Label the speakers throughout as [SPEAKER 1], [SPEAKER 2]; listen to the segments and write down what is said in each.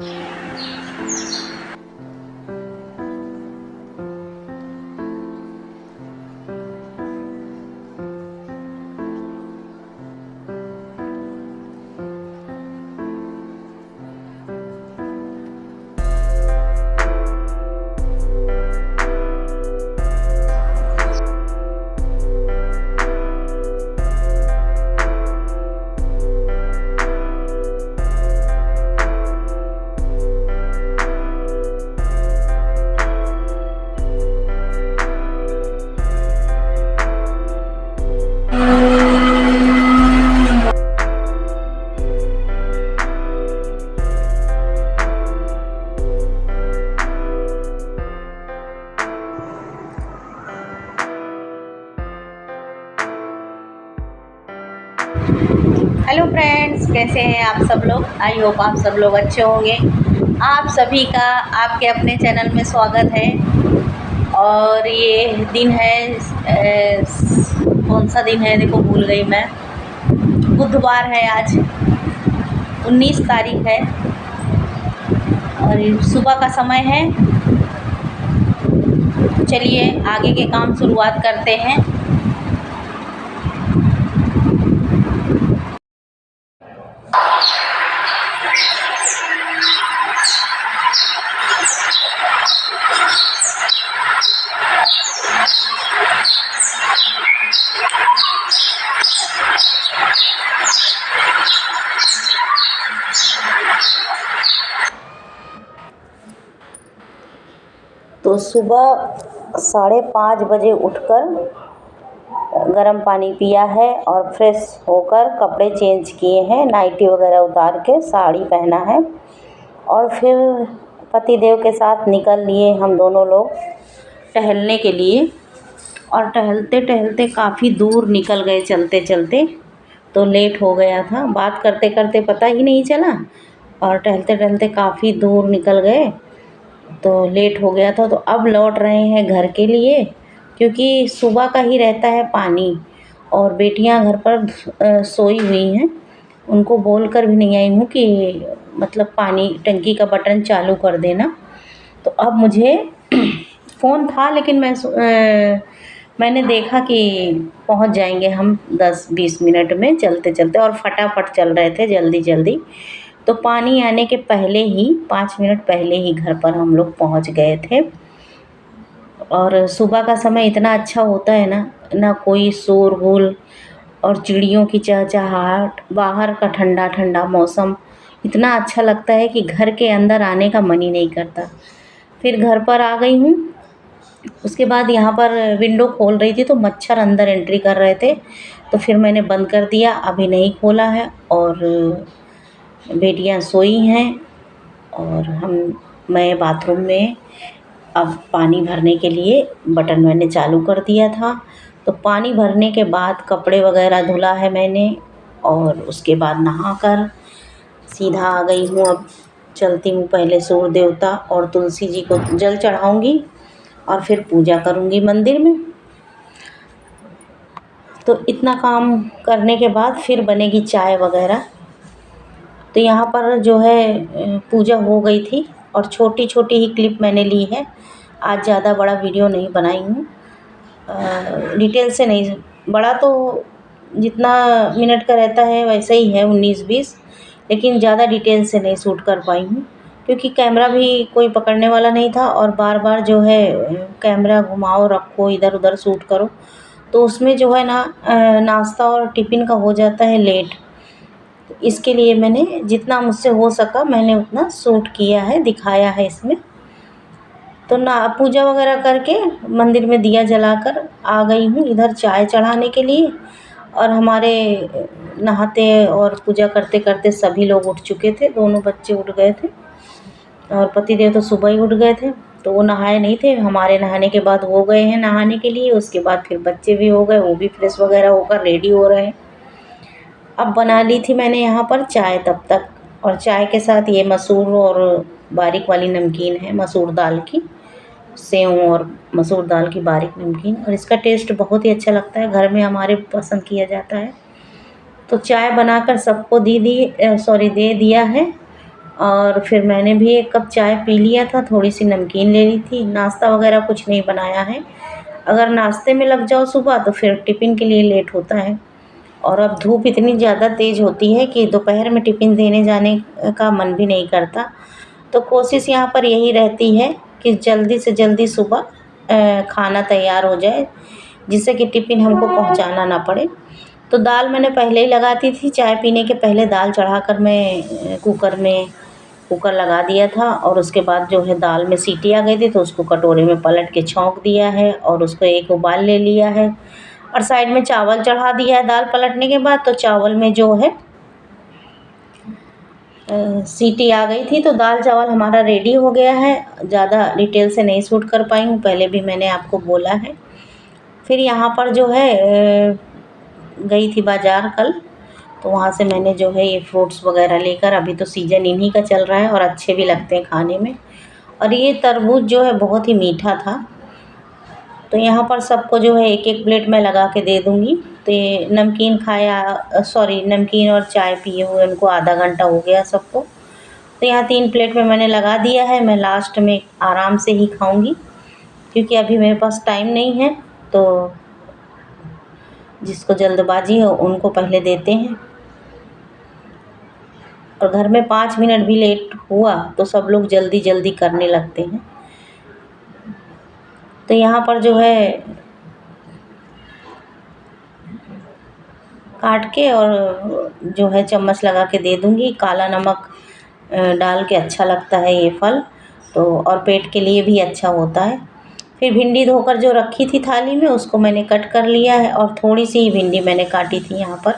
[SPEAKER 1] Hello friends, कैसे हैं आप सब लोग। आई होप आप सब लोग अच्छे होंगे। आप सभी का आपके अपने चैनल में स्वागत है। और ये दिन है कौन सा दिन है, देखो भूल गई मैं। बुधवार है, आज 19 तारीख है और सुबह का समय है। चलिए आगे के काम शुरुआत करते हैं। तो सुबह 5:30 बजे उठकर गर्म पानी पिया है और फ्रेश होकर कपड़े चेंज किए हैं, नाइटी वगैरह उतार के साड़ी पहना है और फिर पतिदेव के साथ निकल लिए हम दोनों लोग टहलने के लिए। और टहलते टहलते काफ़ी दूर निकल गए, चलते चलते तो लेट हो गया था। बात करते करते पता ही नहीं चला और टहलते टहलते काफ़ी दूर निकल गए तो लेट हो गया था। तो अब लौट रहे हैं घर के लिए, क्योंकि सुबह का ही रहता है पानी और बेटियां घर पर सोई हुई हैं। उनको बोल कर भी नहीं आई हूँ कि मतलब पानी टंकी का बटन चालू कर देना। तो अब मुझे फ़ोन था, लेकिन मैंने देखा कि पहुँच जाएंगे हम 10-20 मिनट में चलते चलते, और फटाफट चल रहे थे जल्दी जल्दी। तो पानी आने के पहले ही 5 मिनट पहले ही घर पर हम लोग पहुंच गए थे। और सुबह का समय इतना अच्छा होता है ना कोई शोरगुल और चिड़ियों की चहचहाहट, बाहर का ठंडा ठंडा मौसम इतना अच्छा लगता है कि घर के अंदर आने का मन ही नहीं करता। फिर घर पर आ गई हूँ। उसके बाद यहाँ पर विंडो खोल रही थी तो मच्छर अंदर एंट्री कर रहे थे, तो फिर मैंने बंद कर दिया, अभी नहीं खोला है। और बेटियां सोई हैं और मैं बाथरूम में अब पानी भरने के लिए बटन मैंने चालू कर दिया था। तो पानी भरने के बाद कपड़े वगैरह धुला है मैंने और उसके बाद नहाकर सीधा आ गई हूँ। अब चलती हूँ, पहले सूर्य देवता और तुलसी जी को जल चढ़ाऊँगी और फिर पूजा करूँगी मंदिर में। तो इतना काम करने के बाद फिर बनेगी चाय वगैरह। तो यहाँ पर जो है पूजा हो गई थी और छोटी छोटी ही क्लिप मैंने ली है। आज ज़्यादा बड़ा वीडियो नहीं बनाई हूँ, डिटेल से नहीं। बड़ा तो जितना मिनट का रहता है वैसे ही है, 19-20, लेकिन ज़्यादा डिटेल से नहीं शूट कर पाई हूँ क्योंकि कैमरा भी कोई पकड़ने वाला नहीं था। और बार बार जो है कैमरा घुमाओ रखो, इधर उधर शूट करो, तो उसमें जो है ना नाश्ता और टिफ़िन का हो जाता है लेट। इसके लिए मैंने जितना मुझसे हो सका मैंने उतना शूट किया है, दिखाया है इसमें। तो ना पूजा वगैरह करके मंदिर में दिया जलाकर आ गई हूँ इधर चाय चढ़ाने के लिए। और हमारे नहाते और पूजा करते करते सभी लोग उठ चुके थे, दोनों बच्चे उठ गए थे और पतिदेव तो सुबह ही उठ गए थे, तो वो नहाए नहीं थे। हमारे नहाने के बाद वो गए हैं नहाने के लिए, उसके बाद फिर बच्चे भी हो गए, वो भी फ्रेश वगैरह होकर रेडी हो रहे हैं। अब बना ली थी मैंने यहाँ पर चाय तब तक, और चाय के साथ ये मसूर और बारीक वाली नमकीन है, मसूर दाल की, सेव और मसूर दाल की बारीक नमकीन, और इसका टेस्ट बहुत ही अच्छा लगता है, घर में हमारे पसंद किया जाता है। तो चाय बनाकर सबको दे दिया है और फिर मैंने भी 1 कप चाय पी लिया था, थोड़ी-सी नमकीन ले ली थी। नाश्ता वग़ैरह कुछ नहीं बनाया है। अगर नाश्ते में लग जाओ सुबह तो फिर टिफ़िन के लिए लेट होता है। और अब धूप इतनी ज़्यादा तेज़ होती है कि दोपहर में टिफ़िन देने जाने का मन भी नहीं करता। तो कोशिश यहाँ पर यही रहती है कि जल्दी से जल्दी सुबह खाना तैयार हो जाए, जिससे कि टिफ़िन हमको पहुँचाना ना पड़े। तो दाल मैंने पहले ही लगा दी थी, चाय पीने के पहले दाल चढ़ाकर मैं कुकर लगा दिया था और उसके बाद जो है दाल में सीटी आ गई थी तो उसको कटोरे में पलट के छौंक दिया है और उसको एक उबाल ले लिया है और साइड में चावल चढ़ा दिया है। दाल पलटने के बाद तो चावल में जो है सीटी आ गई थी तो दाल चावल हमारा रेडी हो गया है। ज़्यादा डिटेल से नहीं शूट कर पाई हूँ, पहले भी मैंने आपको बोला है। फिर यहाँ पर जो है गई थी बाज़ार कल, तो वहाँ से मैंने जो है ये फ्रूट्स वग़ैरह लेकर, अभी तो सीज़न इन्हीं का चल रहा है और अच्छे भी लगते हैं खाने में। और ये तरबूज जो है बहुत ही मीठा था, तो यहाँ पर सबको जो है एक-एक प्लेट मैं लगा के दे दूँगी। तो ये नमकीन और चाय पिए हुए उनको आधा घंटा हो गया सबको। तो यहाँ 3 प्लेट में मैंने लगा दिया है, मैं लास्ट में आराम से ही खाऊँगी क्योंकि अभी मेरे पास टाइम नहीं है, तो जिसको जल्दबाज़ी हो उनको पहले देते हैं। और घर में 5 मिनट भी लेट हुआ तो सब लोग जल्दी-जल्दी करने लगते हैं। तो यहाँ पर जो है काट के और जो है चम्मच लगा के दे दूँगी। काला नमक डाल के अच्छा लगता है ये फल, तो और पेट के लिए भी अच्छा होता है। फिर भिंडी धोकर जो रखी थी थाली में उसको मैंने कट कर लिया है और थोड़ी-सी ही भिंडी मैंने काटी थी यहाँ पर,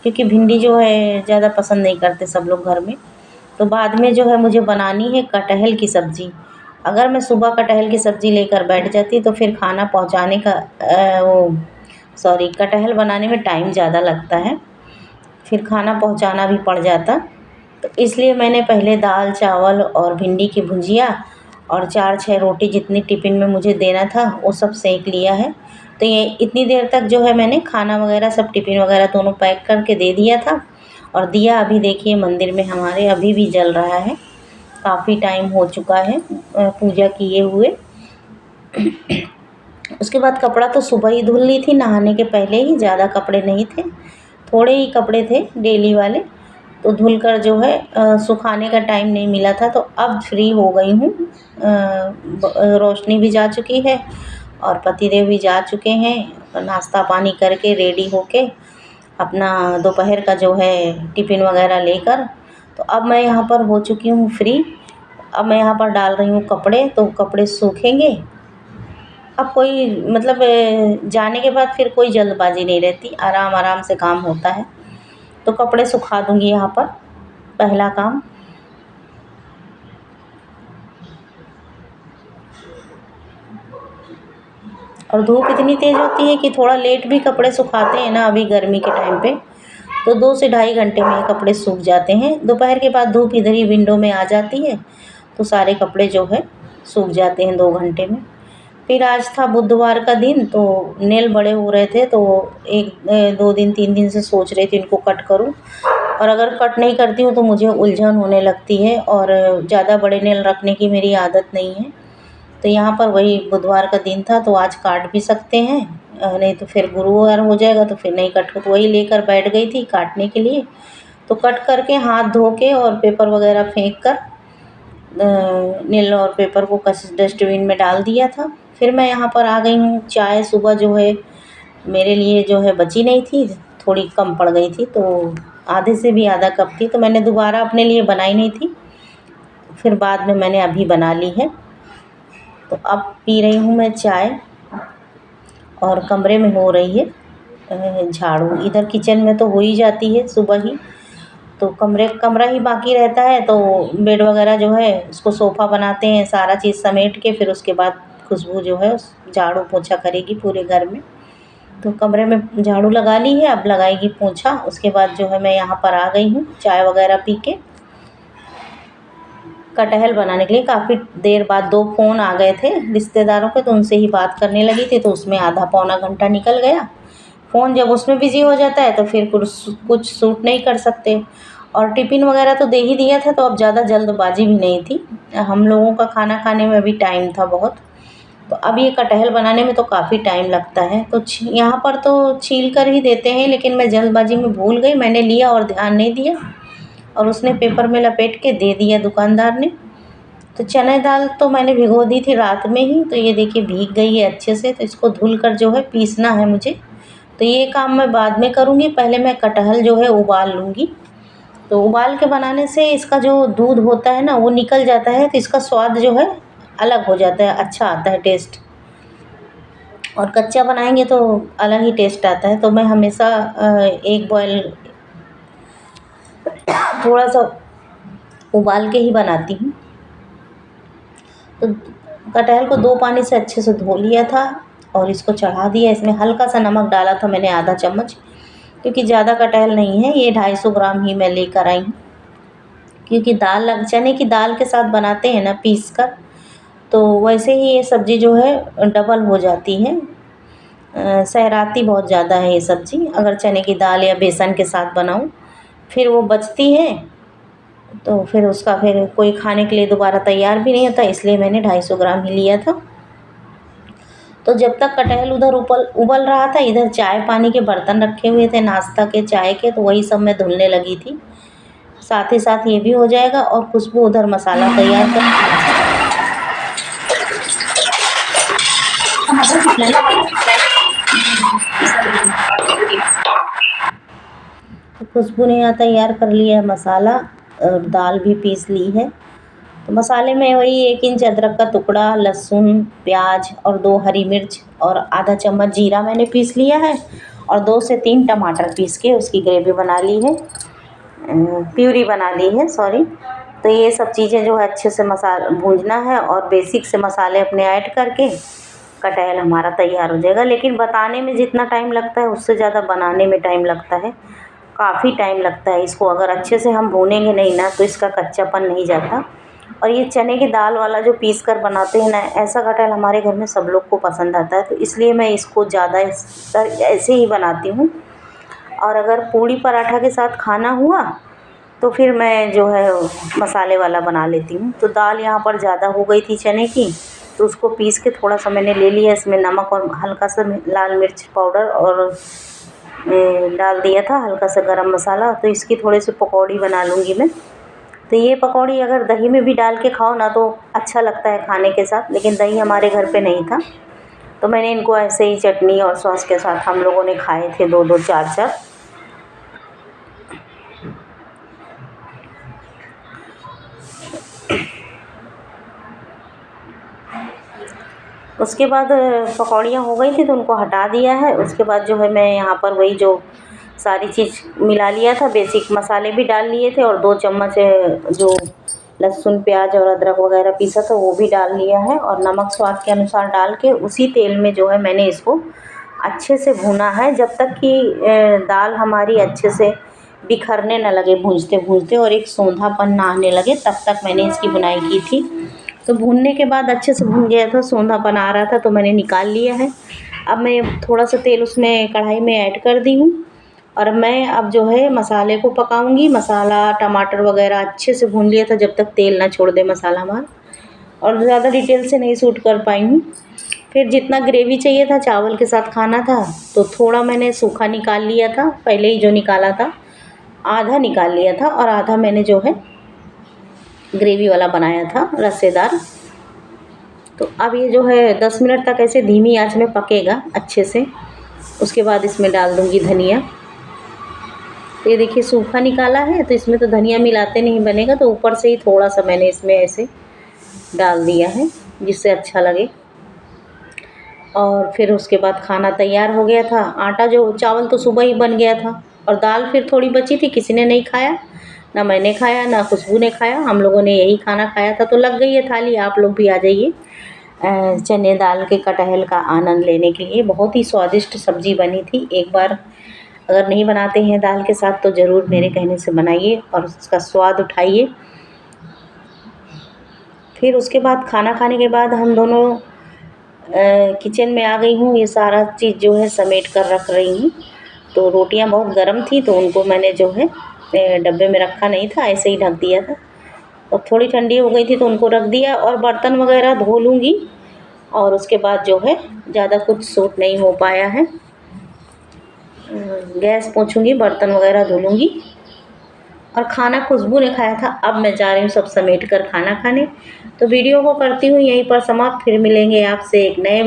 [SPEAKER 1] क्योंकि भिंडी जो है ज़्यादा पसंद नहीं करते सब लोग घर में। तो बाद में जो है मुझे बनानी है कटहल की सब्ज़ी। अगर मैं सुबह कटहल की सब्ज़ी लेकर बैठ जाती तो फिर खाना पहुँचाने का कटहल बनाने में टाइम ज़्यादा लगता है, फिर खाना पहुँचाना भी पड़ जाता। तो इसलिए मैंने पहले दाल चावल और भिंडी की भुजिया और 4-6 रोटी जितनी टिफ़िन में मुझे देना था वो सब सेंक लिया है। तो ये इतनी देर तक जो है मैंने खाना वगैरह सब टिफ़िन वगैरह दोनों पैक करके दे दिया था और दिया अभी देखिए मंदिर में हमारे अभी भी जल रहा है। काफ़ी टाइम हो चुका है पूजा किए हुए। उसके बाद कपड़ा तो सुबह ही धुल ली थी, नहाने के पहले ही, ज़्यादा कपड़े नहीं थे, थोड़े ही कपड़े थे डेली वाले, तो धुलकर जो है सुखाने का टाइम नहीं मिला था। तो अब फ्री हो गई हूँ। रोशनी भी जा चुकी है और पतिदेव भी जा चुके हैं, नाश्ता पानी करके रेडी होके अपना दोपहर का जो है टिफ़िन वगैरह लेकर। तो अब मैं यहाँ पर हो चुकी हूँ फ्री। अब मैं यहाँ पर डाल रही हूँ कपड़े, तो कपड़े सूखेंगे। अब कोई मतलब जाने के बाद फिर कोई जल्दबाज़ी नहीं रहती, आराम-आराम से काम होता है। तो कपड़े सुखा दूँगी यहाँ पर, पहला काम। और धूप इतनी तेज़ होती है कि थोड़ा लेट भी कपड़े सुखाते हैं ना अभी गर्मी के टाइम पे, तो 2 से ढाई घंटे में ये कपड़े सूख जाते हैं। दोपहर के बाद धूप इधर ही विंडो में आ जाती है, तो सारे कपड़े जो है सूख जाते हैं 2 घंटे में। फिर आज था बुधवार का दिन, तो नेल बड़े हो रहे थे, तो 2 दिन 3 दिन से सोच रही थी इनको कट करूँ, और अगर कट नहीं करती हूँ तो मुझे उलझन होने लगती है और ज़्यादा बड़े नेल रखने की मेरी आदत नहीं है। तो यहाँ पर वही बुधवार का दिन था तो आज काट भी सकते हैं, नहीं तो फिर गुरुवार हो जाएगा तो फिर नहीं कट, तो वही लेकर बैठ गई थी काटने के लिए। तो कट करके हाथ धो के और पेपर वगैरह फेंक कर नेल और पेपर को डस्टबिन में डाल दिया था। फिर मैं यहाँ पर आ गई हूँ। चाय सुबह जो है मेरे लिए जो है बची नहीं थी, थोड़ी कम पड़ गई थी, तो आधे से भी आधा कप थी, तो मैंने दोबारा अपने लिए बनाई नहीं थी, फिर बाद में मैंने अभी बना ली है। तो अब पी रही हूँ मैं चाय और कमरे में हो रही है झाड़ू। इधर किचन में तो हो ही जाती है सुबह ही, तो कमरा ही बाकी रहता है, तो बेड वगैरह जो है उसको सोफ़ा बनाते हैं सारा चीज़ समेट के, फिर उसके बाद खुशबू जो है झाड़ू पोछा करेगी पूरे घर में। तो कमरे में झाड़ू लगा ली है, अब लगाएगी पोछा। उसके बाद जो है मैं यहाँ पर आ गई हूँ चाय वगैरह पी के कटहल बनाने के लिए। काफ़ी देर बाद 2 फ़ोन आ गए थे रिश्तेदारों के, तो उनसे ही बात करने लगी थी, तो उसमें आधा पौना घंटा निकल गया। फ़ोन जब उसमें बिज़ी हो जाता है तो फिर कुछ शूट नहीं कर सकते, और टिफ़िन वगैरह तो दे ही दिया था, तो अब ज़्यादा जल्दबाजी भी नहीं थी। हम लोगों का खाना खाने में भी टाइम था बहुत। तो अब ये कटहल बनाने में तो काफ़ी टाइम लगता है, तो यहाँ पर तो छील कर ही देते हैं, लेकिन मैं जल्दबाजी में भूल गई, मैंने लिया और ध्यान नहीं दिया और उसने पेपर में लपेट के दे दिया दुकानदार ने। तो चने दाल तो मैंने भिगो दी थी रात में ही, तो ये देखिए भीग गई है अच्छे से। तो इसको धुल कर जो है पीसना है मुझे, तो ये काम मैं बाद में करूँगी। पहले मैं कटहल जो है उबाल लूँगी। तो उबाल के बनाने से इसका जो दूध होता है ना वो निकल जाता है, तो इसका स्वाद जो है अलग हो जाता है, अच्छा आता है टेस्ट। और कच्चा बनाएंगे तो अलग ही टेस्ट आता है। तो मैं हमेशा एक बॉयल थोड़ा सा उबाल के ही बनाती हूँ। तो कटहल को 2 पानी से अच्छे से धो लिया था और इसको चढ़ा दिया। इसमें हल्का सा नमक डाला था मैंने, आधा चम्मच, क्योंकि ज़्यादा कटहल नहीं है, ये 250 ग्राम ही मैं लेकर आई हूँ। क्योंकि चने की दाल के साथ बनाते हैं ना पीस कर, तो वैसे ही ये सब्ज़ी जो है डबल हो जाती है। सहराती बहुत ज़्यादा है ये सब्ज़ी, अगर चने की दाल या बेसन के साथ बनाऊँ फिर वो बचती है, तो फिर उसका फिर कोई खाने के लिए दोबारा तैयार भी नहीं होता, इसलिए मैंने 250 ग्राम ही लिया था। तो जब तक कटहल उधर उबल रहा था, इधर चाय पानी के बर्तन रखे हुए थे नाश्ता के, चाय के, तो वही सब मैं धुलने लगी थी। साथ ही साथ ये भी हो जाएगा और खुशबू उधर मसाला तैयार कर। तो खुशबू ने यहाँ तैयार कर लिया है मसाला और दाल भी पीस ली है। तो मसाले में वही 1 इंच अदरक का टुकड़ा, लहसुन, प्याज और 2 हरी मिर्च और आधा चम्मच जीरा मैंने पीस लिया है और 2 से 3 टमाटर पीस के उसकी ग्रेवी बना ली है, प्यूरी बना ली है, सॉरी। तो ये सब चीज़ें जो है अच्छे से भूनना है और बेसिक से मसाले अपने ऐड करके कटहल हमारा तैयार हो जाएगा। लेकिन बताने में जितना टाइम लगता है उससे ज़्यादा बनाने में टाइम लगता है, काफ़ी टाइम लगता है। इसको अगर अच्छे से हम भूनेंगे नहीं ना तो इसका कच्चापन नहीं जाता। और ये चने की दाल वाला जो पीस कर बनाते हैं ना, ऐसा कटहल हमारे घर में सब लोग को पसंद आता है, तो इसलिए मैं इसको ज़्यादा ऐसे ही बनाती हूँ। और अगर पूड़ी पराठा के साथ खाना हुआ तो फिर मैं जो है मसाले वाला बना लेती हूँ। तो दाल यहाँ पर ज़्यादा हो गई थी चने की, तो उसको पीस के थोड़ा सा मैंने ले लिया, इसमें नमक और हल्का सा लाल मिर्च पाउडर और डाल दिया था हल्का सा गरम मसाला। तो इसकी थोड़ी सी पकौड़ी बना लूँगी मैं। तो ये पकौड़ी अगर दही में भी डाल के खाओ ना तो अच्छा लगता है खाने के साथ, लेकिन दही हमारे घर पे नहीं था, तो मैंने इनको ऐसे ही चटनी और सॉस के साथ हम लोगों ने खाए थे 2-2, 4-4। उसके बाद पकौड़ियाँ हो गई थी तो उनको हटा दिया है। उसके बाद जो है मैं यहाँ पर वही जो सारी चीज़ मिला लिया था, बेसिक मसाले भी डाल लिए थे और 2 चम्मच जो लहसुन, प्याज और अदरक वगैरह पीसा था वो भी डाल लिया है और नमक स्वाद के अनुसार डाल के उसी तेल में जो है मैंने इसको अच्छे से भूना है, जब तक कि दाल हमारी अच्छे से बिखरने न लगे भूनते भूनते और एक सौंधापन ना आने लगे, तब तक मैंने इसकी बुनाई की थी। तो भूनने के बाद अच्छे से भून गया था, सौंधापन आ रहा था, तो मैंने निकाल लिया है। अब मैं थोड़ा सा तेल उसमें कढ़ाई में ऐड कर दी हूँ और मैं अब जो है मसाले को पकाऊंगी। मसाला, टमाटर वगैरह अच्छे से भून लिया था जब तक तेल ना छोड़ दे मसाला हमारा, और ज़्यादा डिटेल से नहीं शूट कर पाई हूँ। फिर जितना ग्रेवी चाहिए था, चावल के साथ खाना था, तो थोड़ा मैंने सूखा निकाल लिया था, पहले ही जो निकाला था आधा निकाल लिया था और आधा मैंने जो है ग्रेवी वाला बनाया था रसेदार। तो अब ये जो है 10 मिनट तक ऐसे धीमी आंच में पकेगा अच्छे से। उसके बाद इसमें डाल दूँगी धनिया। तो ये देखिए सूखा निकाला है, तो इसमें तो धनिया मिलाते नहीं बनेगा, तो ऊपर से ही थोड़ा सा मैंने इसमें ऐसे डाल दिया है जिससे अच्छा लगे। और फिर उसके बाद खाना तैयार हो गया था। आटा जो चावल तो सुबह ही बन गया था और दाल फिर थोड़ी बची थी, किसी ने नहीं खाया, ना मैंने खाया ना खुशबू ने खाया, हम लोगों ने यही खाना खाया था। तो लग गई है थाली, आप लोग भी आ जाइए चने दाल के कटहल का आनंद लेने के लिए। बहुत ही स्वादिष्ट सब्ज़ी बनी थी। एक बार अगर नहीं बनाते हैं दाल के साथ तो ज़रूर मेरे कहने से बनाइए और उसका स्वाद उठाइए। फिर उसके बाद खाना खाने के बाद हम दोनों किचन में आ गई हूँ। ये सारा चीज़ जो है समेट कर रख रही हूँ। तो रोटियां बहुत गर्म थी तो उनको मैंने जो है डब्बे में रखा नहीं था, ऐसे ही ढक दिया था। और थोड़ी ठंडी हो गई थी तो उनको रख दिया और बर्तन वगैरह धो लूँगी। और उसके बाद जो है ज़्यादा कुछ सूट नहीं हो पाया है। गैस पोंछूँगी, बर्तन वगैरह धो लूँगी। और खाना खुशबू ने खाया था, अब मैं जा रही हूँ सब समेट कर खाना खाने। तो वीडियो को करती हूँ यहीं पर समाप्त, फिर मिलेंगे आपसे एक नए